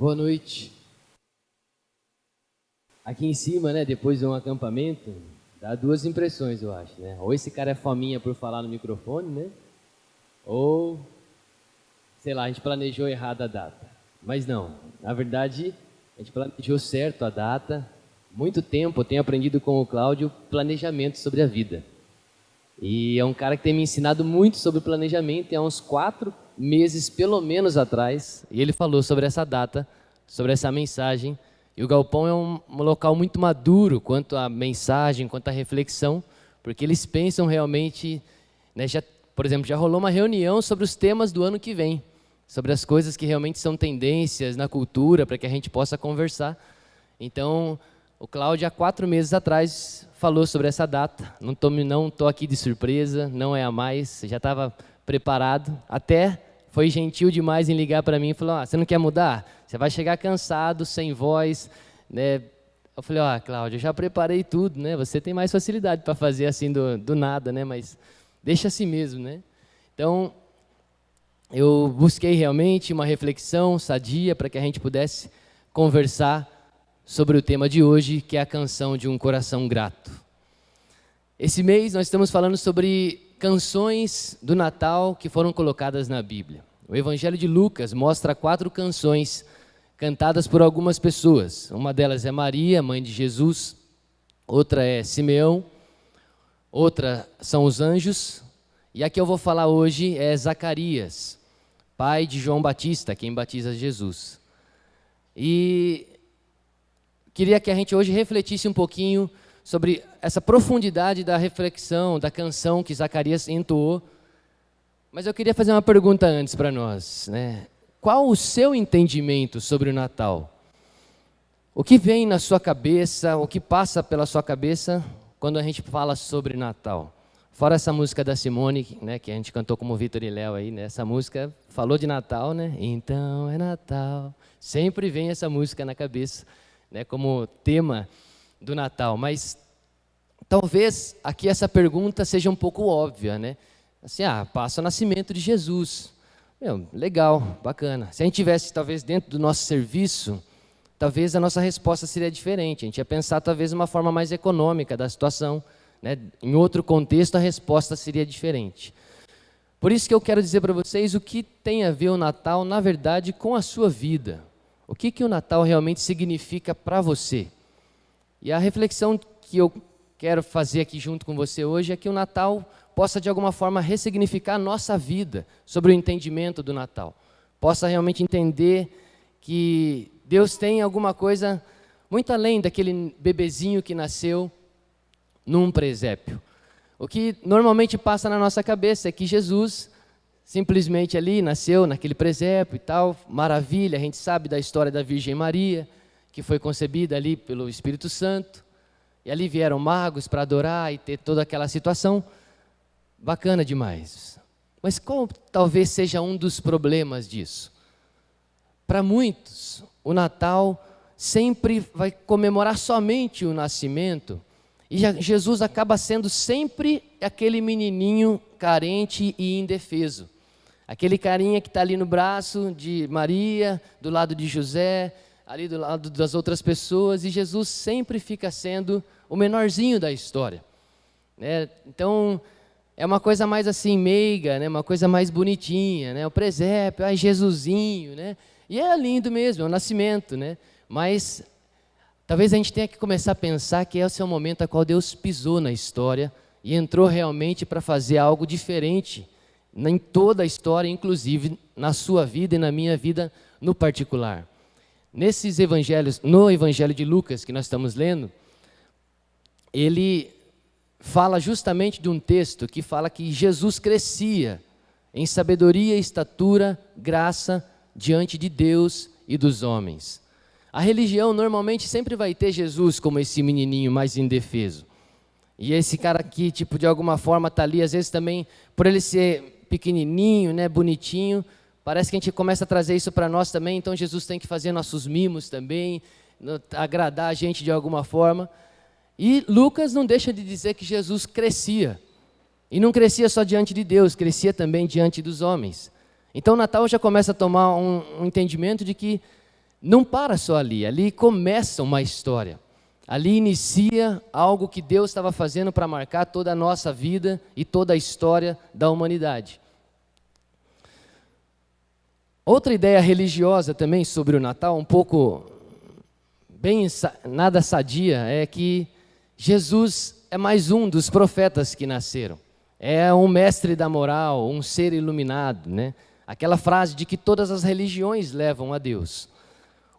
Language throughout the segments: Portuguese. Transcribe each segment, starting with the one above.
Boa noite. Aqui em cima, né, depois de um acampamento, dá duas impressões, eu acho, né? Ou esse cara é fominha por falar no microfone, né? Ou, sei lá, a gente planejou errado a data. Mas não, na verdade, a gente planejou certo a data. Muito tempo eu tenho aprendido com o Cláudio planejamento sobre a vida. E é um cara que tem me ensinado muito sobre planejamento, e há uns 4 meses, pelo menos, atrás, e ele falou sobre essa data, sobre essa mensagem. E o Galpão é um local muito maduro quanto à mensagem, quanto à reflexão, porque eles pensam realmente, né, por exemplo, já rolou uma reunião sobre os temas do ano que vem, sobre as coisas que realmente são tendências na cultura, para que a gente possa conversar. Então, o Cláudio, há 4 meses atrás, falou sobre essa data. Não estou aqui de surpresa, não é a mais, já estava preparado. Até foi gentil demais em ligar para mim e falou: você não quer mudar? Você vai chegar cansado, sem voz, né? Eu falei: Cláudio, eu já preparei tudo, né? Você tem mais facilidade para fazer assim do nada, né? Mas deixa assim mesmo, né? Então, eu busquei realmente uma reflexão sadia para que a gente pudesse conversar sobre o tema de hoje, que é a canção de um coração grato. Esse mês nós estamos falando sobre canções do Natal que foram colocadas na Bíblia. O Evangelho de Lucas mostra 4 canções cantadas por algumas pessoas. Uma delas é Maria, mãe de Jesus, outra é Simeão, outra são os anjos, e a que eu vou falar hoje é Zacarias, pai de João Batista, quem batiza Jesus. E queria que a gente hoje refletisse um pouquinho sobre essa profundidade da reflexão, da canção que Zacarias entoou. Mas eu queria fazer uma pergunta antes para nós, né? Qual o seu entendimento sobre o Natal? O que vem na sua cabeça, o que passa pela sua cabeça quando a gente fala sobre Natal? Fora essa música da Simone, né, que a gente cantou como Vitor e Léo aí, né? Essa música falou de Natal, né? Então é Natal. Sempre vem essa música na cabeça, né, como tema do Natal. Mas talvez aqui essa pergunta seja um pouco óbvia, né? Assim, passa o nascimento de Jesus. Legal, bacana. Se a gente tivesse talvez dentro do nosso serviço, talvez a nossa resposta seria diferente. A gente ia pensar talvez uma forma mais econômica da situação, né? Em outro contexto a resposta seria diferente. Por isso que eu quero dizer para vocês o que tem a ver o Natal, na verdade, com a sua vida. O que o Natal realmente significa para você? E a reflexão que eu quero fazer aqui junto com você hoje é que o Natal possa, de alguma forma, ressignificar a nossa vida sobre o entendimento do Natal. Possa realmente entender que Deus tem alguma coisa muito além daquele bebezinho que nasceu num presépio. O que normalmente passa na nossa cabeça é que Jesus simplesmente ali nasceu naquele presépio e tal, maravilha, a gente sabe da história da Virgem Maria, que foi concebida ali pelo Espírito Santo, e ali vieram magos para adorar e ter toda aquela situação, bacana demais. Mas qual talvez seja um dos problemas disso? Para muitos, o Natal sempre vai comemorar somente o nascimento, e Jesus acaba sendo sempre aquele menininho carente e indefeso. Aquele carinha que está ali no braço de Maria, do lado de José, ali do lado das outras pessoas, e Jesus sempre fica sendo o menorzinho da história, né? Então, é uma coisa mais assim, meiga, né? Uma coisa mais bonitinha, né? O presépio, Jesusinho, né? E é lindo mesmo, é o nascimento, né? Mas talvez a gente tenha que começar a pensar que esse é o momento a qual Deus pisou na história e entrou realmente para fazer algo diferente em toda a história, inclusive na sua vida e na minha vida no particular. Nesses evangelhos, no Evangelho de Lucas que nós estamos lendo, ele fala justamente de um texto que fala que Jesus crescia em sabedoria, estatura, graça diante de Deus e dos homens. A religião normalmente sempre vai ter Jesus como esse menininho mais indefeso. E esse cara aqui, de alguma forma está ali, às vezes também, por ele ser pequenininho, né, bonitinho, parece que a gente começa a trazer isso para nós também, então Jesus tem que fazer nossos mimos também, agradar a gente de alguma forma. E Lucas não deixa de dizer que Jesus crescia, e não crescia só diante de Deus, crescia também diante dos homens. Então o Natal já começa a tomar um entendimento de que não para só ali, ali começa uma história. Ali inicia algo que Deus estava fazendo para marcar toda a nossa vida e toda a história da humanidade. Outra ideia religiosa também sobre o Natal, um pouco bem nada sadia, é que Jesus é mais um dos profetas que nasceram. É um mestre da moral, um ser iluminado, né? Aquela frase de que todas as religiões levam a Deus.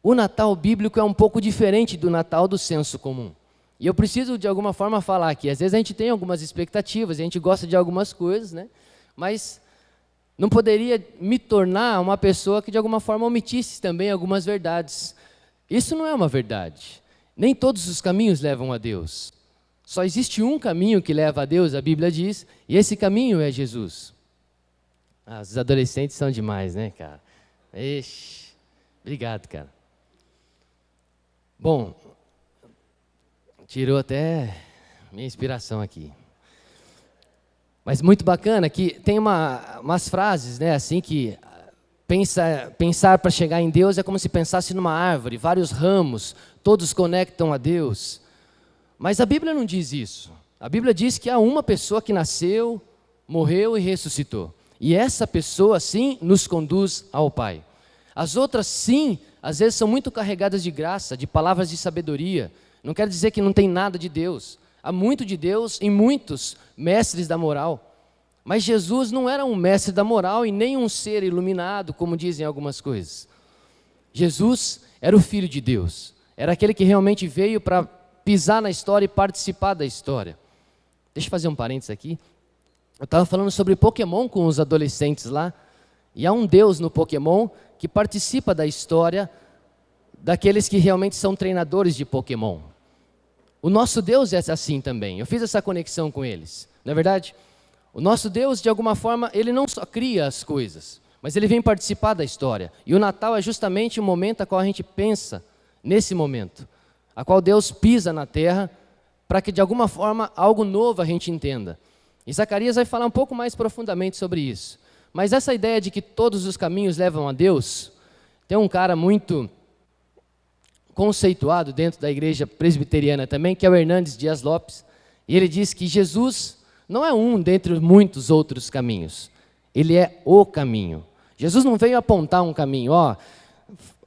O Natal bíblico é um pouco diferente do Natal do senso comum. E eu preciso, de alguma forma, falar que às vezes a gente tem algumas expectativas, a gente gosta de algumas coisas, né? Mas não poderia me tornar uma pessoa que, de alguma forma, omitisse também algumas verdades. Isso não é uma verdade. Nem todos os caminhos levam a Deus. Só existe um caminho que leva a Deus, a Bíblia diz, e esse caminho é Jesus. Os adolescentes são demais, né, cara? Ixi, obrigado, cara. Bom, tirou até minha inspiração aqui. Mas muito bacana que tem umas frases, né, assim que pensar para chegar em Deus é como se pensasse numa árvore, vários ramos, todos conectam a Deus. Mas a Bíblia não diz isso. A Bíblia diz que há uma pessoa que nasceu, morreu e ressuscitou. E essa pessoa, sim, nos conduz ao Pai. As outras, sim, às vezes são muito carregadas de graça, de palavras de sabedoria. Não quer dizer que não tem nada de Deus. Há muito de Deus em muitos mestres da moral. Mas Jesus não era um mestre da moral e nem um ser iluminado, como dizem algumas coisas. Jesus era o Filho de Deus. Era aquele que realmente veio para pisar na história e participar da história. Deixa eu fazer um parênteses aqui. Eu estava falando sobre Pokémon com os adolescentes lá. E há um Deus no Pokémon que participa da história daqueles que realmente são treinadores de Pokémon. O nosso Deus é assim também. Eu fiz essa conexão com eles. Não é verdade? O nosso Deus, de alguma forma, ele não só cria as coisas, mas ele vem participar da história. E o Natal é justamente o momento a qual a gente pensa nesse momento, a qual Deus pisa na terra para que, de alguma forma, algo novo a gente entenda. E Zacarias vai falar um pouco mais profundamente sobre isso. Mas essa ideia de que todos os caminhos levam a Deus, tem um cara muito conceituado dentro da igreja presbiteriana também, que é o Hernandes Dias Lopes, e ele diz que Jesus não é um dentre muitos outros caminhos, ele é o caminho. Jesus não veio apontar um caminho, ó,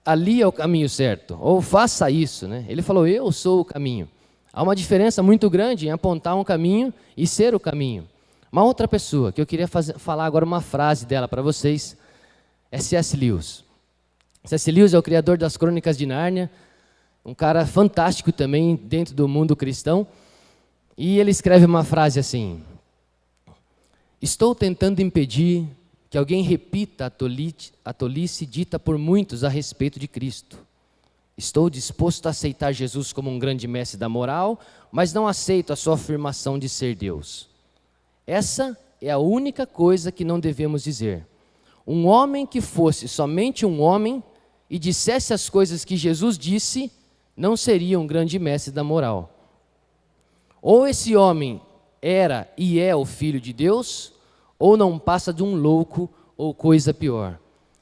ali é o caminho certo, ou faça isso, né? Ele falou, eu sou o caminho. Há uma diferença muito grande em apontar um caminho e ser o caminho. Uma outra pessoa, que eu queria falar agora uma frase dela para vocês, é C.S. Lewis. C.S. Lewis é o criador das Crônicas de Nárnia, um cara fantástico também dentro do mundo cristão, e ele escreve uma frase assim: estou tentando impedir que alguém repita a tolice dita por muitos a respeito de Cristo. Estou disposto a aceitar Jesus como um grande mestre da moral, mas não aceito a sua afirmação de ser Deus. Essa é a única coisa que não devemos dizer. Um homem que fosse somente um homem e dissesse as coisas que Jesus disse, não seria um grande mestre da moral. Ou esse homem era e é o Filho de Deus, ou não passa de um louco ou coisa pior.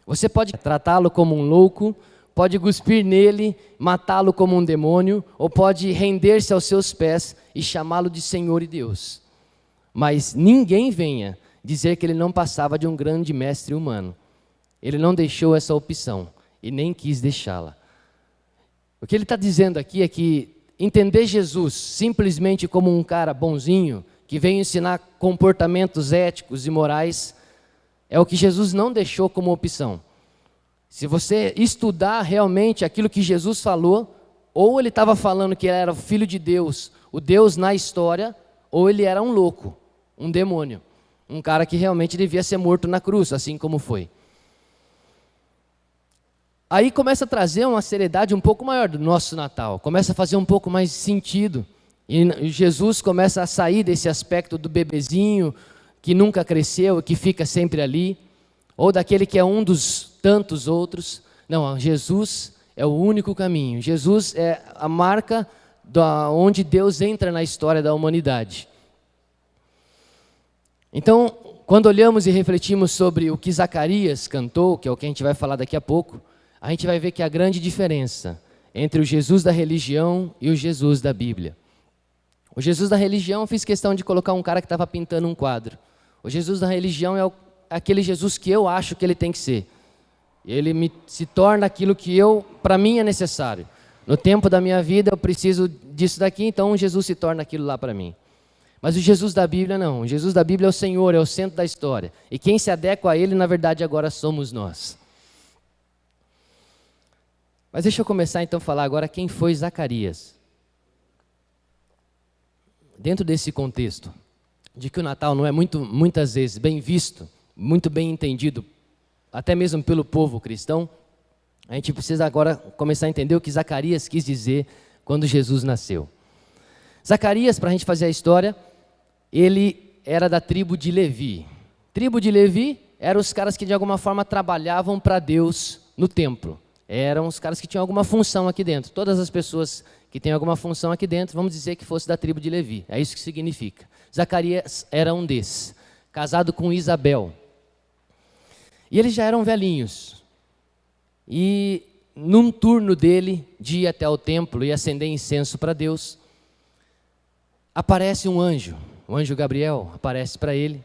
Você pode tratá-lo como um louco, pode cuspir nele, matá-lo como um demônio, ou pode render-se aos seus pés e chamá-lo de Senhor e Deus. Mas ninguém venha dizer que ele não passava de um grande mestre humano. Ele não deixou essa opção e nem quis deixá-la. O que ele está dizendo aqui é que entender Jesus simplesmente como um cara bonzinho, que veio ensinar comportamentos éticos e morais, é o que Jesus não deixou como opção. Se você estudar realmente aquilo que Jesus falou, ou ele estava falando que ele era o Filho de Deus, o Deus na história, ou ele era um louco, um demônio, um cara que realmente devia ser morto na cruz, assim como foi. Aí começa a trazer uma seriedade um pouco maior do nosso Natal, começa a fazer um pouco mais sentido, e Jesus começa a sair desse aspecto do bebezinho, que nunca cresceu, que fica sempre ali, ou daquele que é um dos tantos outros. Não, Jesus é o único caminho, Jesus é a marca onde Deus entra na história da humanidade. Então, quando olhamos e refletimos sobre o que Zacarias cantou, que é o que a gente vai falar daqui a pouco, a gente vai ver que a grande diferença entre o Jesus da religião e o Jesus da Bíblia. O Jesus da religião, eu fiz questão de colocar um cara que estava pintando um quadro. O Jesus da religião é aquele Jesus que eu acho que ele tem que ser. Ele se torna aquilo que para mim é necessário. No tempo da minha vida eu preciso disso daqui, então Jesus se torna aquilo lá para mim. Mas o Jesus da Bíblia não. O Jesus da Bíblia é o Senhor, é o centro da história. E quem se adequa a ele, na verdade, agora somos nós. Mas deixa eu começar então a falar agora quem foi Zacarias. Dentro desse contexto, de que o Natal não é muitas vezes bem visto, muito bem entendido, até mesmo pelo povo cristão, a gente precisa agora começar a entender o que Zacarias quis dizer quando Jesus nasceu. Zacarias, para a gente fazer a história, ele era da tribo de Levi. Tribo de Levi eram os caras que de alguma forma trabalhavam para Deus no templo. Eram os caras que tinham alguma função aqui dentro. Todas as pessoas que têm alguma função aqui dentro, vamos dizer que fosse da tribo de Levi. É isso que significa. Zacarias era um desses, casado com Isabel. E eles já eram velhinhos. E num turno dele, de ir até o templo e acender incenso para Deus, aparece um anjo. O anjo Gabriel aparece para ele.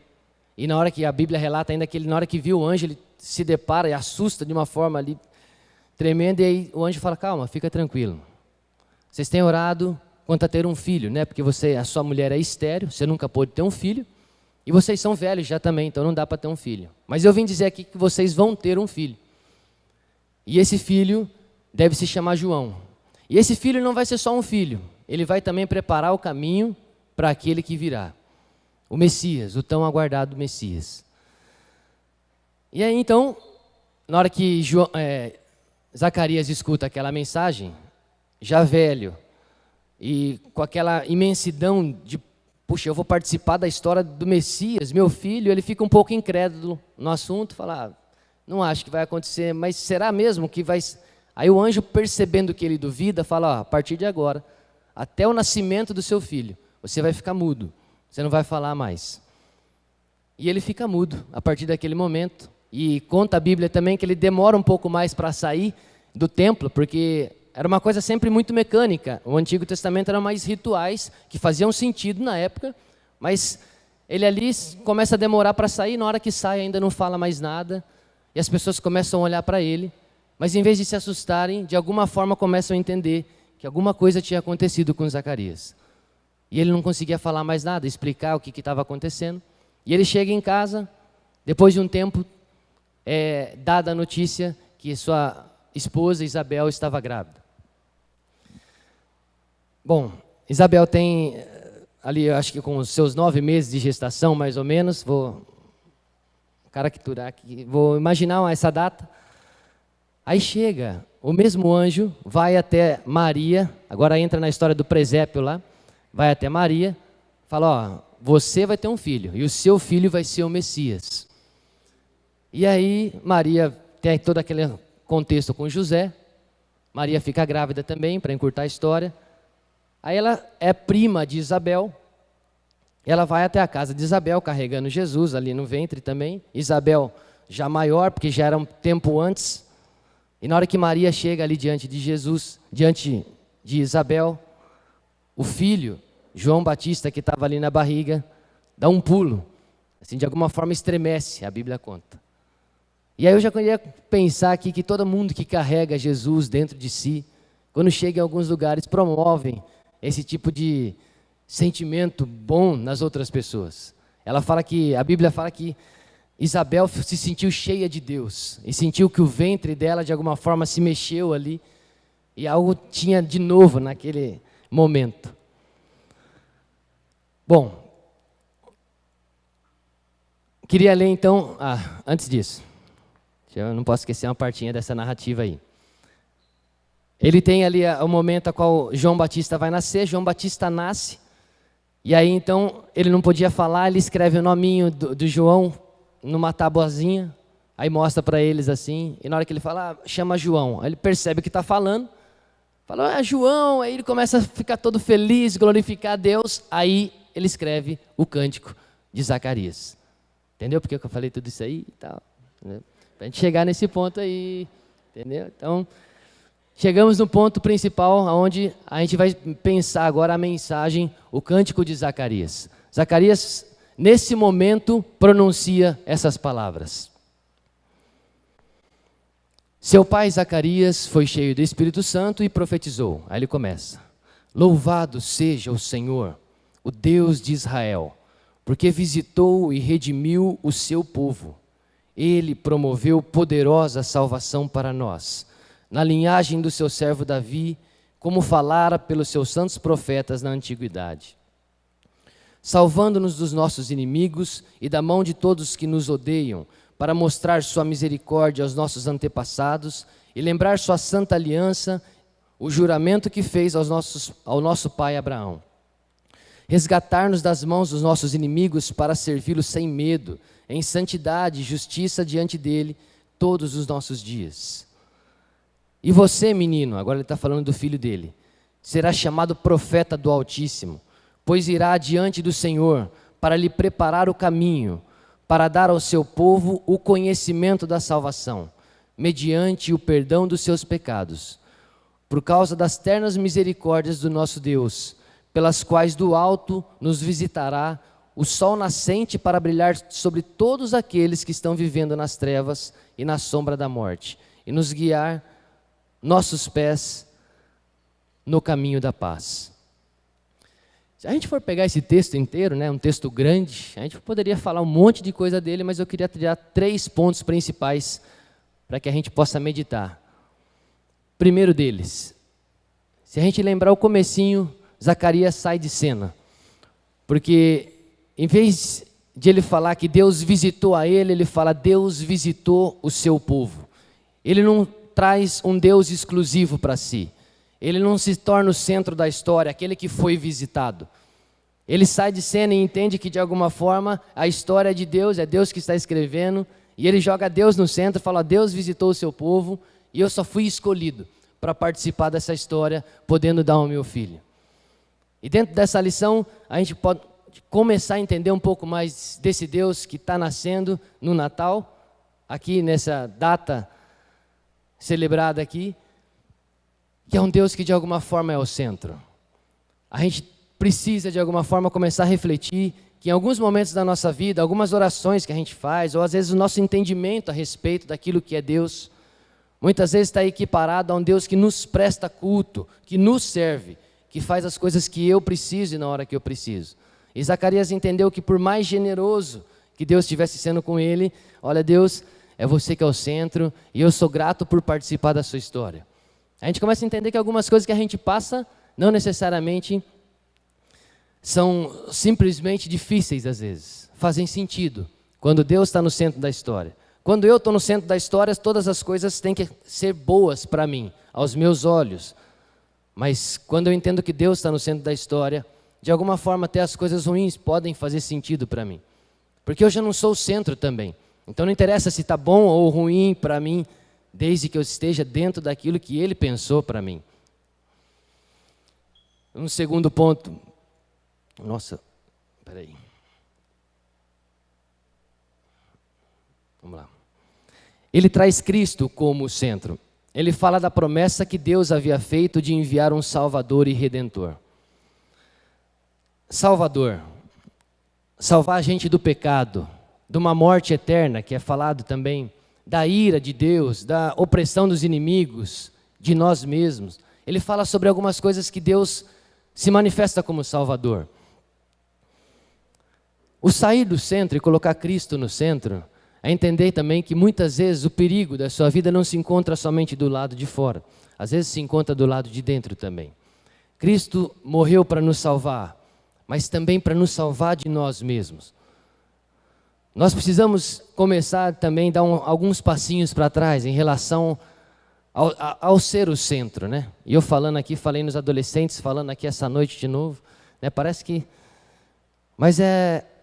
E na hora que a Bíblia relata ainda que ele, na hora que viu o anjo, ele se depara e assusta de uma forma ali tremenda. E aí o anjo fala, calma, fica tranquilo. Vocês têm orado quanto a ter um filho, né? Porque a sua mulher é estéril, você nunca pôde ter um filho. E vocês são velhos já também, então não dá para ter um filho. Mas eu vim dizer aqui que vocês vão ter um filho. E esse filho deve se chamar João. E esse filho não vai ser só um filho. Ele vai também preparar o caminho para aquele que virá. O Messias, o tão aguardado Messias. E aí então, na hora que Zacarias escuta aquela mensagem, já velho, e com aquela imensidão de, puxa, eu vou participar da história do Messias, meu filho, ele fica um pouco incrédulo no assunto, fala, não acho que vai acontecer, mas será mesmo que vai... Aí o anjo, percebendo que ele duvida, fala, a partir de agora, até o nascimento do seu filho, você vai ficar mudo, você não vai falar mais. E ele fica mudo a partir daquele momento, e conta a Bíblia também que ele demora um pouco mais para sair do templo, porque era uma coisa sempre muito mecânica. O Antigo Testamento eram mais rituais, que faziam sentido na época, mas ele ali começa a demorar para sair, na hora que sai ainda não fala mais nada, e as pessoas começam a olhar para ele, mas em vez de se assustarem, de alguma forma começam a entender que alguma coisa tinha acontecido com Zacarias. E ele não conseguia falar mais nada, explicar o que estava acontecendo. E ele chega em casa, depois de um tempo, dada a notícia que sua esposa Isabel estava grávida. Bom, Isabel tem ali, eu acho que com os seus 9 meses de gestação, mais ou menos, vou caracterizar aqui, vou imaginar essa data. Aí chega, o mesmo anjo vai até Maria, agora entra na história do presépio lá, vai até Maria, fala, ó, você vai ter um filho, e o seu filho vai ser o Messias. E aí Maria tem todo aquele contexto com José, Maria fica grávida também, para encurtar a história. Aí ela é prima de Isabel, ela vai até a casa de Isabel, carregando Jesus ali no ventre também. Isabel já maior, porque já era um tempo antes. E na hora que Maria chega ali diante de Jesus, diante de Isabel, o filho, João Batista, que estava ali na barriga, dá um pulo, assim, de alguma forma estremece, a Bíblia conta. E aí eu já queria pensar aqui que todo mundo que carrega Jesus dentro de si, quando chega em alguns lugares, promovem esse tipo de sentimento bom nas outras pessoas. A Bíblia fala que Isabel se sentiu cheia de Deus e sentiu que o ventre dela de alguma forma se mexeu ali e algo tinha de novo naquele momento. Bom, queria ler então, antes disso, eu não posso esquecer uma partinha dessa narrativa aí. Ele tem ali o momento a qual João Batista vai nascer, João Batista nasce, e aí então ele não podia falar, ele escreve o nominho do João numa tabuazinha, aí mostra para eles assim, e na hora que ele fala, chama João, aí ele percebe que está falando, fala, João, aí ele começa a ficar todo feliz, glorificar a Deus, aí ele escreve o cântico de Zacarias. Entendeu porque eu falei tudo isso aí e tal? Para a gente chegar nesse ponto aí, Entendeu? Então, chegamos no ponto principal, onde a gente vai pensar agora a mensagem, o cântico de Zacarias. Zacarias, nesse momento, pronuncia essas palavras. Seu pai Zacarias foi cheio do Espírito Santo e profetizou. Aí ele começa: Louvado seja o Senhor, o Deus de Israel, porque visitou e redimiu o seu povo. Ele promoveu poderosa salvação para nós, na linhagem do seu servo Davi, como falara pelos seus santos profetas na antiguidade. Salvando-nos dos nossos inimigos e da mão de todos que nos odeiam, para mostrar sua misericórdia aos nossos antepassados e lembrar sua santa aliança, o juramento que fez ao nosso pai Abraão. Resgatar-nos das mãos dos nossos inimigos para servi-lo sem medo, em santidade e justiça diante dele todos os nossos dias. E você, menino, agora ele está falando do filho dele, será chamado profeta do Altíssimo, pois irá diante do Senhor para lhe preparar o caminho, para dar ao seu povo o conhecimento da salvação, mediante o perdão dos seus pecados, por causa das ternas misericórdias do nosso Deus, pelas quais do alto nos visitará o sol nascente para brilhar sobre todos aqueles que estão vivendo nas trevas e na sombra da morte, e nos guiar nossos pés no caminho da paz. Se a gente for pegar esse texto inteiro, né, um texto grande, a gente poderia falar um monte de coisa dele, mas eu queria tirar 3 pontos principais para que a gente possa meditar. Primeiro deles, se a gente lembrar o comecinho, Zacarias sai de cena, porque em vez de ele falar que Deus visitou a ele, ele fala Deus visitou o seu povo. Ele não traz um Deus exclusivo para si. Ele não se torna o centro da história, aquele que foi visitado. Ele sai de cena e entende que de alguma forma a história é de Deus, é Deus que está escrevendo, e ele joga Deus no centro e fala, Deus visitou o seu povo e eu só fui escolhido para participar dessa história, podendo dar ao meu filho. E dentro dessa lição, a gente pode começar a entender um pouco mais desse Deus que está nascendo no Natal, aqui nessa data celebrada aqui, que é um Deus que de alguma forma é o centro. A gente precisa de alguma forma começar a refletir que em alguns momentos da nossa vida, algumas orações que a gente faz, ou às vezes o nosso entendimento a respeito daquilo que é Deus, muitas vezes está equiparado a um Deus que nos presta culto, que nos serve, que faz as coisas que eu preciso e na hora que eu preciso. E Zacarias entendeu que por mais generoso que Deus estivesse sendo com ele, olha Deus, é você que é o centro e eu sou grato por participar da sua história. A gente começa a entender que algumas coisas que a gente passa não necessariamente são simplesmente difíceis às vezes, fazem sentido quando Deus está no centro da história. Quando eu estou no centro da história, todas as coisas têm que ser boas para mim, aos meus olhos. Mas quando eu entendo que Deus está no centro da história, de alguma forma até as coisas ruins podem fazer sentido para mim. Porque eu já não sou o centro também. Então não interessa se está bom ou ruim para mim, desde que eu esteja dentro daquilo que Ele pensou para mim. Um segundo ponto. Nossa, peraí. Vamos lá. Ele traz Cristo como centro. Ele fala da promessa que Deus havia feito de enviar um Salvador e Redentor. Salvador. Salvar a gente do pecado, de uma morte eterna, que é falado também, da ira de Deus, da opressão dos inimigos, de nós mesmos. Ele fala sobre algumas coisas que Deus se manifesta como Salvador. O sair do centro e colocar Cristo no centro é entender também que muitas vezes o perigo da sua vida não se encontra somente do lado de fora. Às vezes se encontra do lado de dentro também. Cristo morreu para nos salvar, mas também para nos salvar de nós mesmos. Nós precisamos começar também a dar alguns passinhos para trás em relação ao ser o centro, né? E eu falando aqui, falei nos adolescentes, falando aqui essa noite de novo, né? Parece que... Mas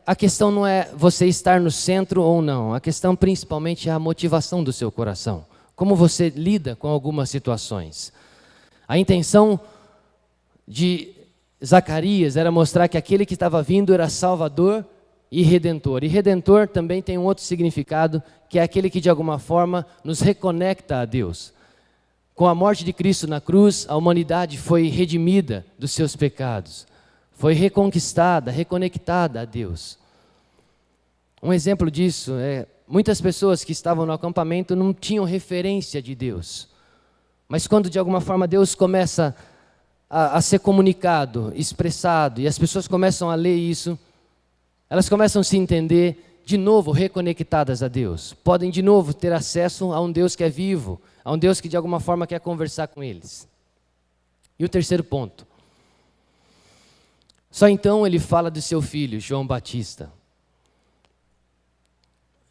a questão não é você estar no centro ou não. A questão principalmente é a motivação do seu coração. Como você lida com algumas situações. A intenção de Zacarias era mostrar que aquele que estava vindo era Salvador e Redentor. E Redentor também tem um outro significado, que é aquele que de alguma forma nos reconecta a Deus. Com a morte de Cristo na cruz, a humanidade foi redimida dos seus pecados, foi reconquistada, reconectada a Deus. Um exemplo disso é, muitas pessoas que estavam no acampamento não tinham referência de Deus. Mas quando de alguma forma Deus começa a ser comunicado, expressado, e as pessoas começam a ler isso, elas começam a se entender de novo reconectadas a Deus. Podem de novo ter acesso a um Deus que é vivo, a um Deus que de alguma forma quer conversar com eles. E o terceiro ponto. Só então ele fala do seu filho, João Batista.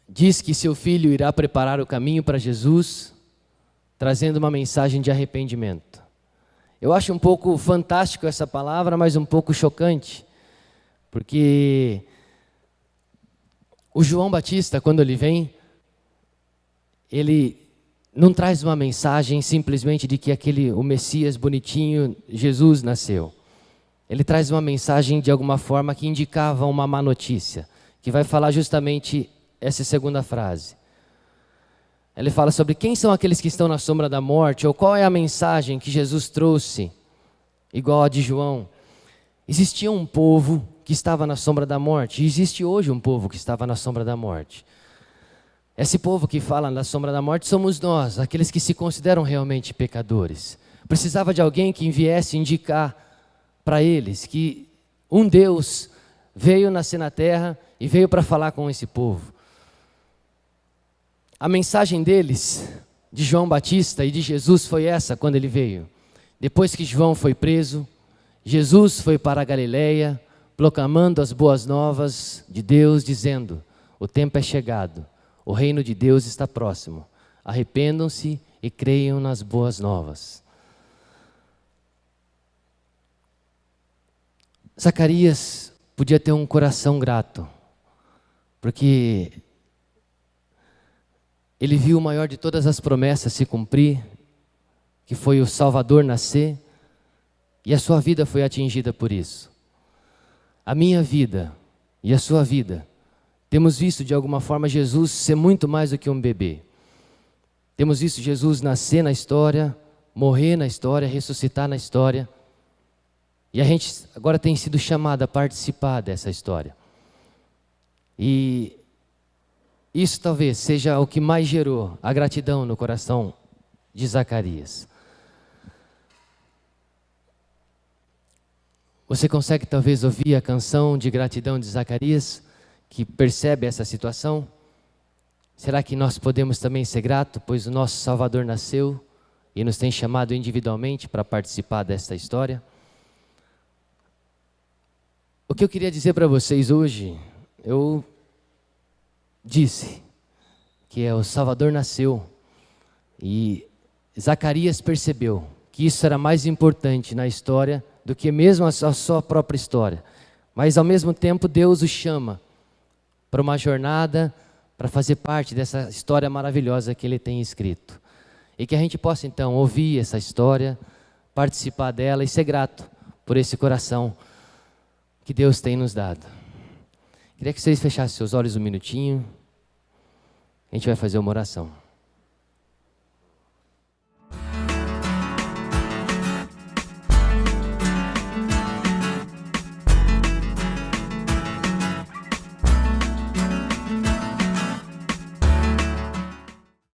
Diz que seu filho irá preparar o caminho para Jesus, trazendo uma mensagem de arrependimento. Eu acho um pouco fantástico essa palavra, mas um pouco chocante, porque o João Batista, quando ele vem, ele não traz uma mensagem simplesmente de que o Messias bonitinho, Jesus, nasceu. Ele traz uma mensagem de alguma forma que indicava uma má notícia, que vai falar justamente essa segunda frase. Ele fala sobre quem são aqueles que estão na sombra da morte, ou qual é a mensagem que Jesus trouxe, igual a de João. Existia um povo que estava na sombra da morte, e existe hoje um povo que estava na sombra da morte. Esse povo que fala na sombra da morte somos nós, aqueles que se consideram realmente pecadores. Precisava de alguém que viesse indicar para eles que um Deus veio nascer na terra e veio para falar com esse povo. A mensagem deles, de João Batista e de Jesus, foi essa quando ele veio. Depois que João foi preso, Jesus foi para a Galileia, proclamando as boas novas de Deus, dizendo: o tempo é chegado, o reino de Deus está próximo. Arrependam-se e creiam nas boas novas. Zacarias podia ter um coração grato, porque ele viu o maior de todas as promessas se cumprir, que foi o Salvador nascer, e a sua vida foi atingida por isso. A minha vida e a sua vida, temos visto de alguma forma Jesus ser muito mais do que um bebê. Temos visto Jesus nascer na história, morrer na história, ressuscitar na história, e a gente agora tem sido chamado a participar dessa história. E isso talvez seja o que mais gerou a gratidão no coração de Zacarias. Você consegue talvez ouvir a canção de gratidão de Zacarias, que percebe essa situação? Será que nós podemos também ser gratos, pois o nosso Salvador nasceu e nos tem chamado individualmente para participar dessa história? O que eu queria dizer para vocês hoje, eu disse que o Salvador nasceu e Zacarias percebeu que isso era mais importante na história do que mesmo a sua própria história. Mas ao mesmo tempo Deus o chama para uma jornada, para fazer parte dessa história maravilhosa que Ele tem escrito. E que a gente possa então ouvir essa história, participar dela e ser grato por esse coração que Deus tem nos dado. Queria que vocês fechassem seus olhos um minutinho. A gente vai fazer uma oração.